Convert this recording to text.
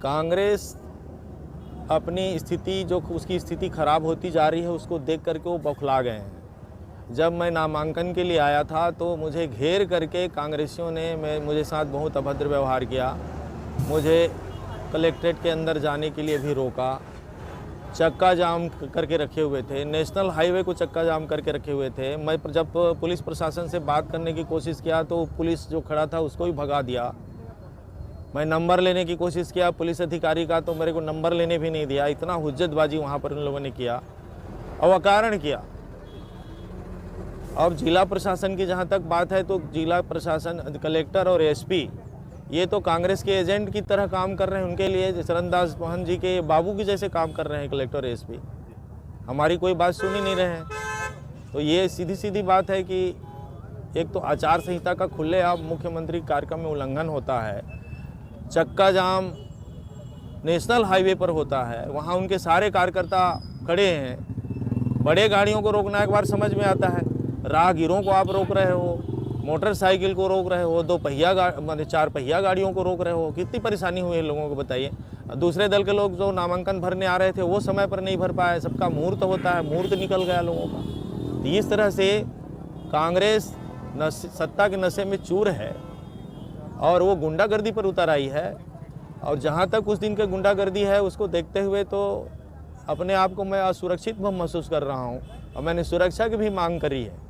कांग्रेस अपनी स्थिति जो उसकी स्थिति खराब होती जा रही है उसको देख करके वो बौखला गए हैं। जब मैं नामांकन के लिए आया था तो मुझे घेर करके कांग्रेसियों ने मुझे साथ बहुत अभद्र व्यवहार किया। मुझे कलेक्ट्रेट के अंदर जाने के लिए भी रोका, चक्का जाम करके रखे हुए थे, नेशनल हाईवे को चक्का जाम करके रखे हुए थे। मैं जब पुलिस प्रशासन से बात करने की कोशिश किया तो पुलिस जो खड़ा था उसको भी भगा दिया। मैं नंबर लेने की कोशिश किया पुलिस अधिकारी का तो मेरे को नंबर लेने भी नहीं दिया। इतना हुज्जतबाजी वहाँ पर उन लोगों ने किया और अकारण किया। अब जिला प्रशासन की जहाँ तक बात है तो जिला प्रशासन, कलेक्टर और एसपी ये तो कांग्रेस के एजेंट की तरह काम कर रहे हैं। उनके लिए चरणदास मोहन जी के बाबू की जैसे काम कर रहे हैं कलेक्टर एसपी। हमारी कोई बात सुन ही नहीं रहे हैं। तो ये सीधी सीधी बात है कि एक तो आचार संहिता का खुलेआम मुख्यमंत्री कार्यक्रम में उल्लंघन होता है, चक्का जाम नेशनल हाईवे पर होता है, वहाँ उनके सारे कार्यकर्ता खड़े हैं। बड़े गाड़ियों को रोकना एक बार समझ में आता है, राहगीरों को आप रोक रहे हो, मोटरसाइकिल को रोक रहे हो, 2 पहिया माने 4 पहिया गाड़ियों को रोक रहे हो। कितनी परेशानी हुई है लोगों को बताइए। दूसरे दल के लोग जो नामांकन भरने आ रहे थे वो समय पर नहीं भर पाए। सबका मुहूर्त होता है, मुहूर्त निकल गया लोगों का। तो इस तरह से कांग्रेस सत्ता के नशे में चूर है और वो गुंडागर्दी पर उतर आई है। और जहाँ तक उस दिन की गुंडागर्दी है उसको देखते हुए तो अपने आप को मैं असुरक्षित महसूस कर रहा हूँ और मैंने सुरक्षा की भी मांग करी है।